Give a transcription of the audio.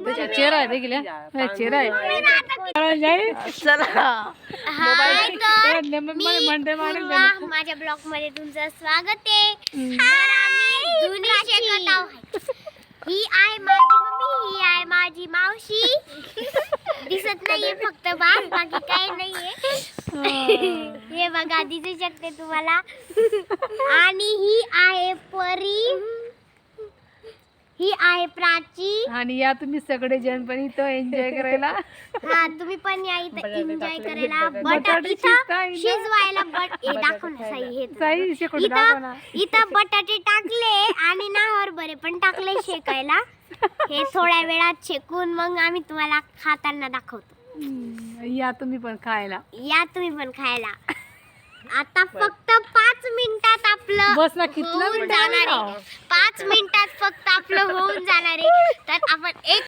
त्याचा चेहरा आहे देखील चेहरा आहे चला माझ्या ब्लॉग मध्ये तुमचं स्वागत आहे. तर आम्ही धुनी शेकत आहोत. ही आहे माझी मम्मी, ही आहे माझी मावशी. दिसत नाहीये फक्त बाकी काही नाहीये. हे बघा दिसू शकते तुम्हाला. आणि ही आहे परी, ही आहे प्राची. आणि या तुम्ही सगळे जण पण इथं एन्जॉय करायला. हा तुम्ही पण या इथं एन्जॉय करायला. बटाटे शिजवायला दाखव ना इथं बटाटे टाकले आणि नाहर बरे पण टाकले शेकायला. हे थोड्या वेळात शेकून मग आम्ही तुम्हाला खाताना दाखवतो. या तुम्ही पण खायला. या तुम्ही पण खायला. आता फक्त 5 मिनिटात आपलं बस ना कितना होऊन जाणार आहे. 5 मिनिटात फक्त आपलं होऊन जाणार आहे. तर आपण एक